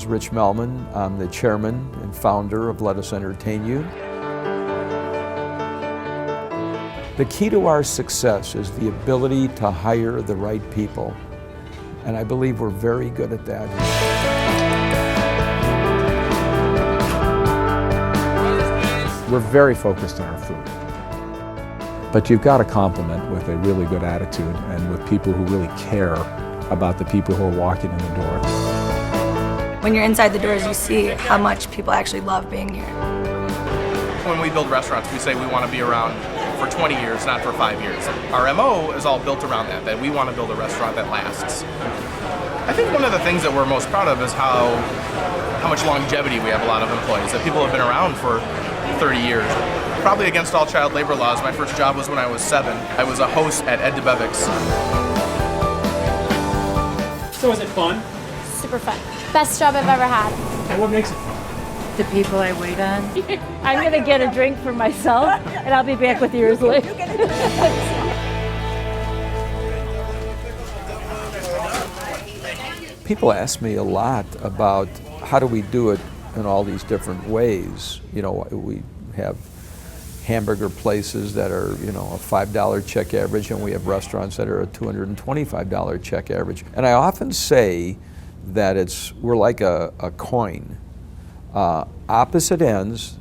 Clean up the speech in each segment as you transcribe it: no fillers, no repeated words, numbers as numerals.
is Rich Melman. I'm the chairman and founder of Let Us Entertain You. The key to our success is the ability to hire the right people, and I believe we're very good at that. We're very focused on our food. But you've got to complement with a really good attitude and with people who really care about the people who are walking in the door. When you're inside the doors, you see how much people actually love being here. When we build restaurants, we say we want to be around for 20 years, not for 5 years. Our MO is all built around that we want to build a restaurant that lasts. I think one of the things that we're most proud of is how much longevity we have a lot of employees, that people have been around for 30 years. Probably against all child labor laws. My first job was when I was 7. I was a host at Ed DeBevick's. So is it fun? Super fun. Best job I've ever had. And what makes it fun? The people I wait on. I'm going to get a drink for myself, and I'll be back with yours later. People ask me a lot about how do we do it in all these different ways. You know, we have hamburger places that are, a $5 check average, and we have restaurants that are a $225 check average. And I often say that we're like a coin. Opposite ends,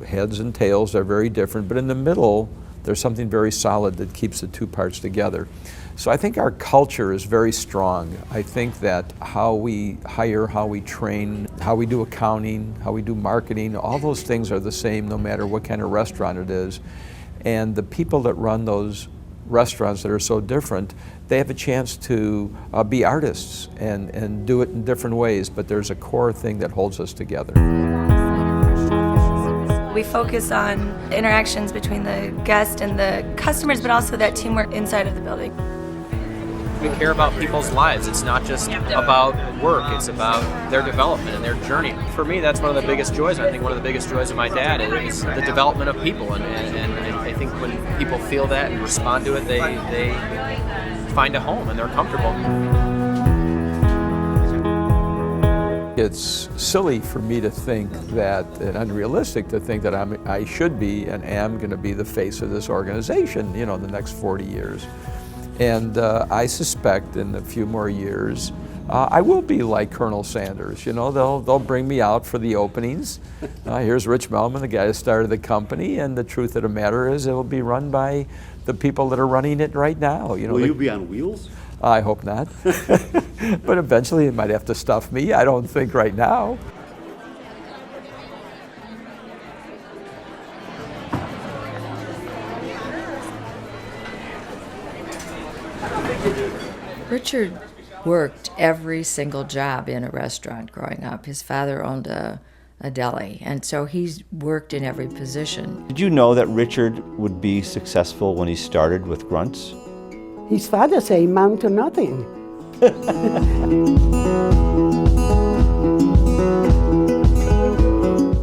heads and tails are very different, but in the middle, there's something very solid that keeps the two parts together. So I think our culture is very strong. I think that how we hire, how we train, how we do accounting, how we do marketing, all those things are the same no matter what kind of restaurant it is. And the people that run those restaurants that are so different, they have a chance to be artists and do it in different ways, but there's a core thing that holds us together. We focus on interactions between the guest and the customers, but also that teamwork inside of the building. We care about people's lives. It's not just about work, it's about their development and their journey. For me, that's one of the biggest joys. I think one of the biggest joys of my dad is the development of people. And I think when people feel that and respond to it, they find a home and they're comfortable. It's silly for me to think that, and unrealistic to think that I should be and am going to be the face of this organization, in the next 40 years. And I suspect in a few more years, I will be like Colonel Sanders. They'll bring me out for the openings. Here's Rich Melman, the guy who started the company, and the truth of the matter is it will be run by the people that are running it right now. Will you be on wheels? I hope not. But eventually it might have to stuff me. I don't think right now. Richard worked every single job in a restaurant growing up. His father owned a deli, and so he's worked in every position. Did you know that Richard would be successful when he started with Grunts? His father said he amounted to nothing.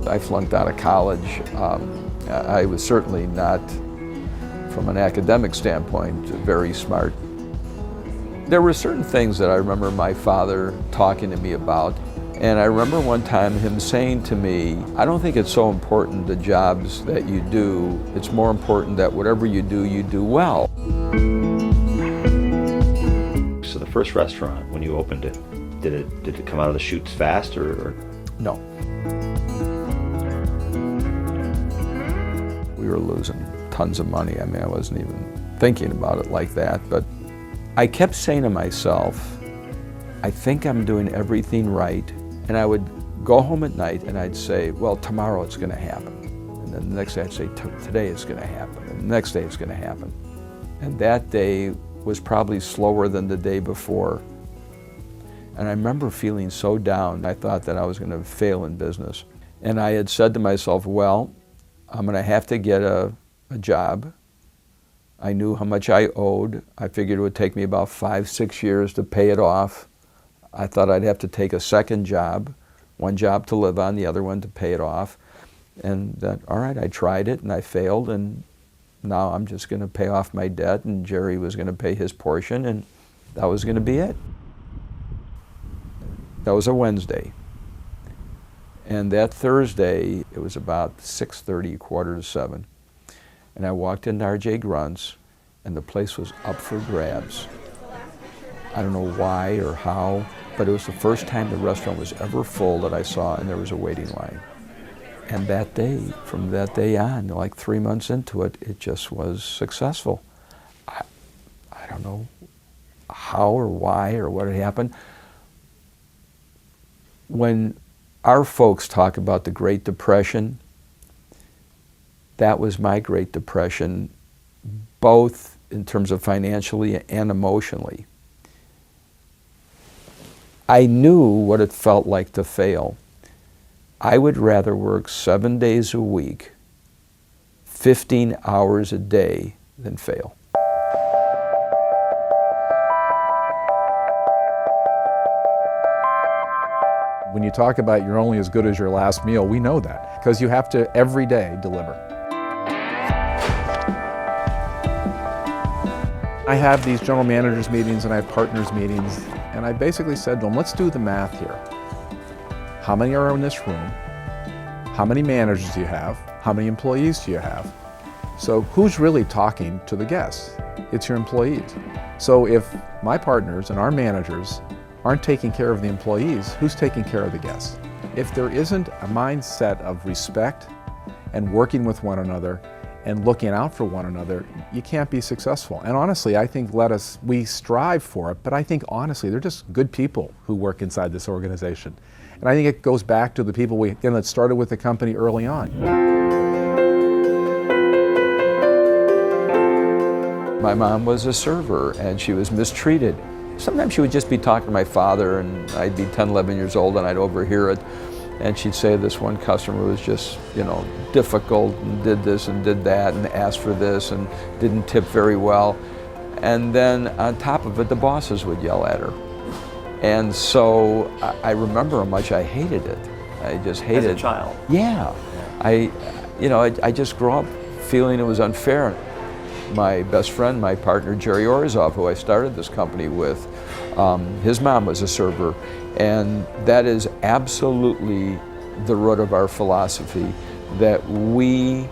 I flunked out of college. I was certainly not, from an academic standpoint, very smart. There were certain things that I remember my father talking to me about, and I remember one time him saying to me, I don't think it's so important the jobs that you do, it's more important that whatever you do well. So the first restaurant, when you opened it, did it come out of the chutes fast or? No. We were losing tons of money. I mean, I wasn't even thinking about it like that, but I kept saying to myself, I think I'm doing everything right, and I would go home at night and I'd say, well, tomorrow it's going to happen. And then the next day I'd say, today it's going to happen, and the next day it's going to happen. And that day was probably slower than the day before. And I remember feeling so down, I thought that I was going to fail in business. And I had said to myself, well, I'm going to have to get a job. I knew how much I owed. I figured it would take me about 5-6 years to pay it off. I thought I'd have to take a second job, one job to live on, the other one to pay it off. And all right, I tried it and I failed, and now I'm just going to pay off my debt, and Jerry was going to pay his portion, and that was going to be it. That was a Wednesday. And that Thursday, it was about 6:30, 6:45, and I walked into R.J. Grunts, and the place was up for grabs. I don't know why or how, but it was the first time the restaurant was ever full that I saw, and there was a waiting line. And that day, from that day on, like 3 months into it, it just was successful. I don't know how or why or what had happened. When our folks talk about the Great Depression, that was my Great Depression, both in terms of financially and emotionally. I knew what it felt like to fail. I would rather work 7 days a week, 15 hours a day, than fail. When you talk about you're only as good as your last meal, we know that, because you have to every day deliver. I have these general managers meetings and I have partners meetings, and I basically said to them, let's do the math here. How many are in this room? How many managers do you have? How many employees do you have? So who's really talking to the guests? It's your employees. So if my partners and our managers aren't taking care of the employees, who's taking care of the guests? If there isn't a mindset of respect and working with one another and looking out for one another, you can't be successful. And honestly, I think we strive for it, but I think honestly, they're just good people who work inside this organization. And I think it goes back to the people that started with the company early on. My mom was a server and she was mistreated. Sometimes she would just be talking to my father, and I'd be 10, 11 years old and I'd overhear it. And she'd say this one customer was just, difficult and did this and did that and asked for this and didn't tip very well. And then on top of it, the bosses would yell at her. And so I remember how much I hated it. I just hated it. As a child? Yeah. I just grew up feeling it was unfair. My best friend, my partner, Jerry Orzov, who I started this company with, his mom was a server, and that is absolutely the root of our philosophy, that we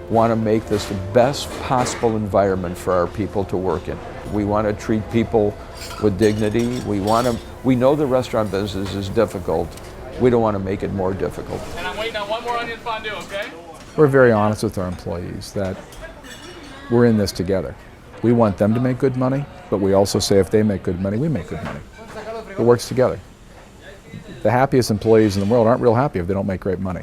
want to make this the best possible environment for our people to work in. We want to treat people with dignity. We know the restaurant business is difficult. We don't want to make it more difficult. And I'm waiting on one more onion fondue, okay? We're very honest with our employees that we're in this together. We want them to make good money, but we also say if they make good money, we make good money. It works together. The happiest employees in the world aren't real happy if they don't make great money.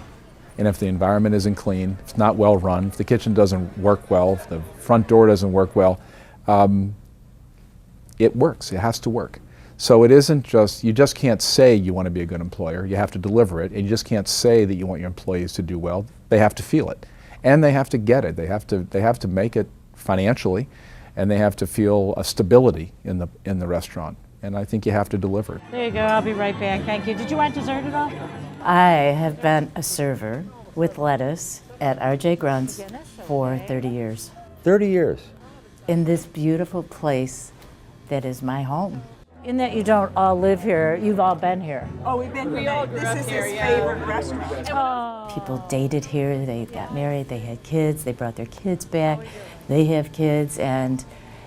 And if the environment isn't clean, if it's not well run, if the kitchen doesn't work well, if the front door doesn't work well, it works. It has to work. So it isn't just, you just can't say you want to be a good employer. You have to deliver it, and you just can't say that you want your employees to do well. They have to feel it. And they have to get it. They have to make it financially, and they have to feel a stability in the restaurant. And I think you have to deliver. There you go. I'll be right back. Thank you. Did you want dessert at all? I have been a server with lettuce at R.J. Grunts for 30 years. 30 years? In this beautiful place that is my home. In that you don't all live here, you've all been here. Oh, we've been here. This is his favorite restaurant. Oh. People dated here, they got married, they had kids, they brought their kids back, they have kids, and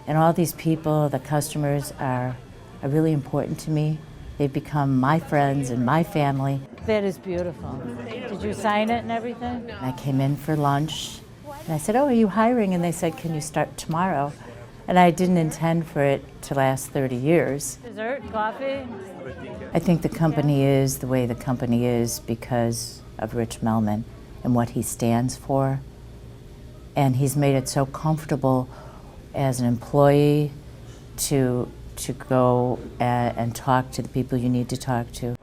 all these people, the customers, are really important to me. They've become my friends and my family. That is beautiful. Did you sign it and everything? I came in for lunch, and I said, oh, are you hiring? And they said, can you start tomorrow? And I didn't intend for it to last 30 years. Dessert, coffee? I think the company is the way the company is because of Rich Melman and what he stands for. And he's made it so comfortable as an employee to go and talk to the people you need to talk to.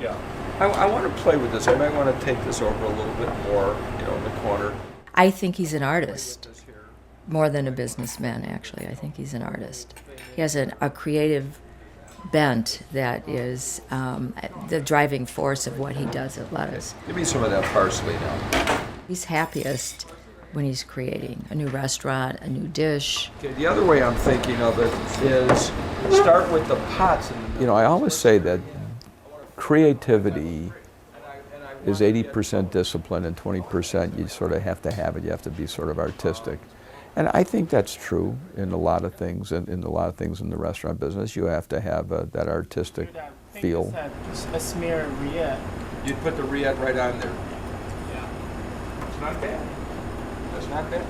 Yeah. I want to play with this. I might want to take this over a little bit more, in the corner. I think he's an artist. More than a businessman, actually. I think he's an artist. He has a creative bent that is the driving force of what he does at Lettuce. Give me some of that parsley now. He's happiest when he's creating a new restaurant, a new dish. Okay, the other way I'm thinking of it is start with the pots. I always say that creativity is 80% discipline and 20% you sort of have to have it. You have to be sort of artistic. And I think that's true in a lot of things, and in a lot of things in the restaurant business. You have to have that artistic feel. A smear of Riette. You'd put the Riette right on there. Yeah. It's not bad. That's not bad.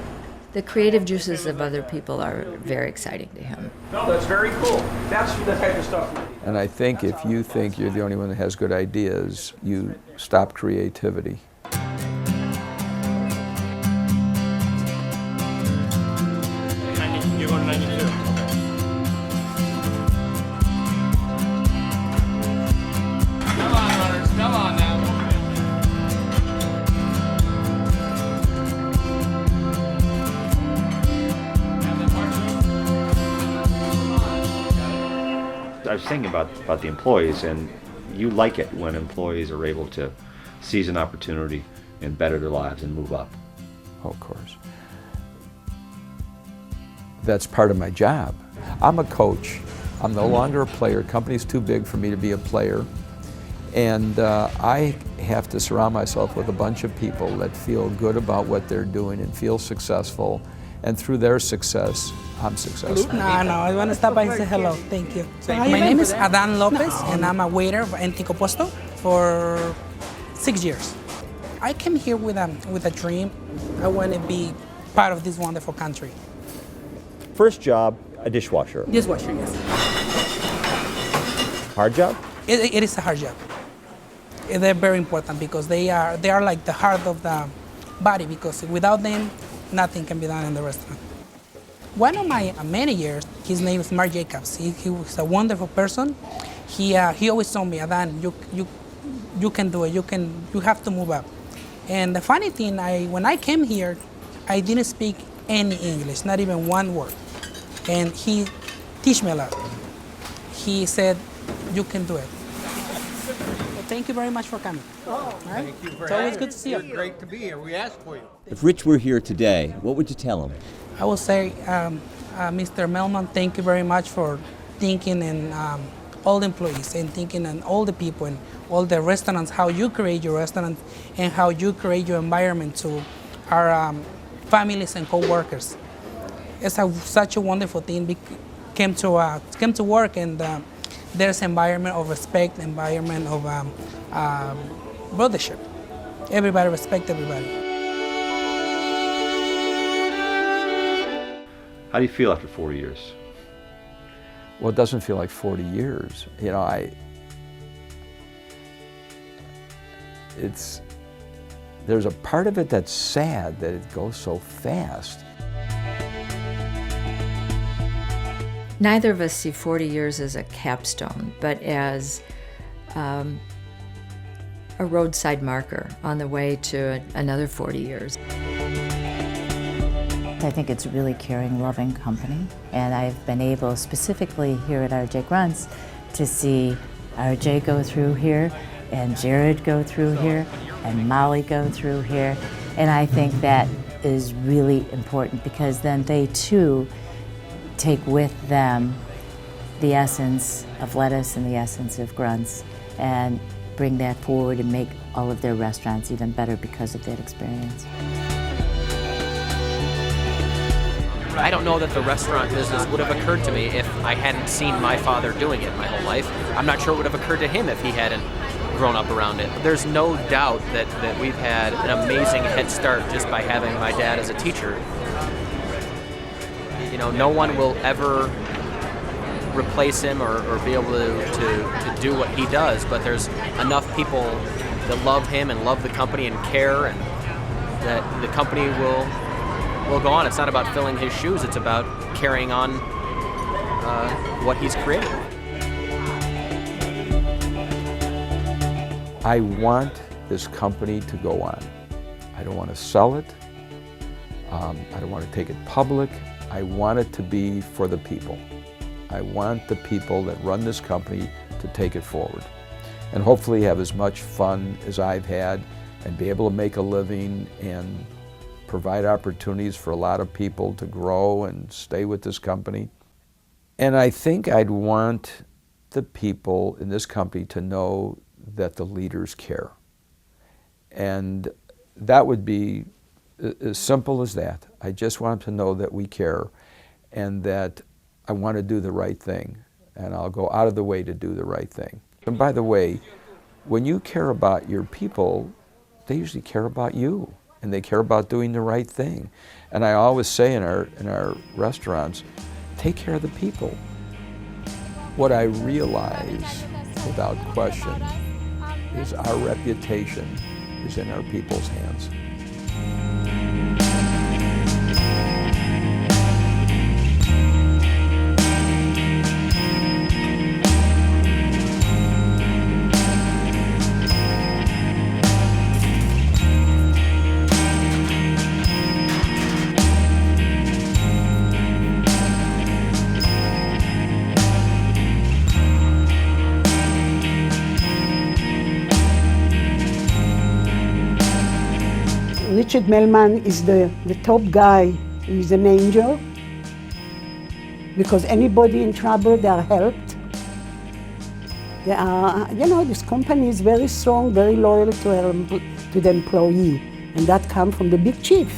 The creative juices of other people are very exciting to him. No, that's very cool. That's the type of stuff we need. And I think if you think you're the only one that has good ideas, you stop creativity. You're going to 92. Come on, runners. Come on now. I was thinking about the employees, and you like it when employees are able to seize an opportunity and better their lives and move up. Oh, of course. That's part of my job. I'm a coach. I'm no longer a player. Company's too big for me to be a player. And I have to surround myself with a bunch of people that feel good about what they're doing and feel successful. And through their success, I'm successful. No, I want to stop by and say hello. Thank you. My name is Adan Lopez, and I'm a waiter in Tico Puesto for 6 years. I came here with a dream. I want to be part of this wonderful country. First job, a dishwasher. Dishwasher, yes. Hard job? It is a hard job. They're very important because they are like the heart of the body, because without them, nothing can be done in the restaurant. One of my managers, his name is Mark Jacobs. He was a wonderful person. He always told me, Adan, you can do it. You have to move up. And the funny thing, when I came here, I didn't speak any English, not even one word. And he teach me a lot. He said, you can do it. Well, thank you very much for coming. Oh, right? Thank you for It's always having good to see you. It's great to be here. We asked for you. If Rich were here today, what would you tell him? I will say, Mr. Melman, thank you very much for thinking and all the employees and thinking and all the people and all the restaurants, how you create your restaurant and how you create your environment to our families and co-workers. It's such a wonderful thing. Came to work, and there's an environment of respect, environment of brothership. Everybody respect everybody. How do you feel after 40 years? Well, it doesn't feel like 40 years. You know, there's a part of it that's sad that it goes so fast. Neither of us see 40 years as a capstone, but as a roadside marker on the way to another 40 years. I think it's a really caring, loving company, and I've been able, specifically here at RJ Grunts, to see RJ go through here, and Jared go through here, and Molly go through here, and I think that is really important, because then they too take with them the essence of lettuce and the essence of Grunts, and bring that forward and make all of their restaurants even better because of that experience. I don't know that the restaurant business would have occurred to me if I hadn't seen my father doing it my whole life. I'm not sure it would have occurred to him if he hadn't grown up around it. There's no doubt that we've had an amazing head start just by having my dad as a teacher. You know, no one will ever replace him or be able to do what he does, but there's enough people that love him and love the company and care, and that the company will go on. It's not about filling his shoes, it's about carrying on what he's created. I want this company to go on. I don't want to sell it. I don't want to take it public. I want it to be for the people. I want the people that run this company to take it forward and hopefully have as much fun as I've had and be able to make a living and provide opportunities for a lot of people to grow and stay with this company. And I think I'd want the people in this company to know that the leaders care And that would be as simple as that. I just want them to know that we care and that I want to do the right thing, and I'll go out of the way to do the right thing. And by the way, when you care about your people, they usually care about you, and they care about doing the right thing. And I always say in our restaurants, take care of the people. What I realize, without question, is our reputation is in our people's hands. Richard Melman is the top guy. He's an angel. Because anybody in trouble, they are helped. They are, this company is very strong, very loyal to the employee. And that comes from the big chief.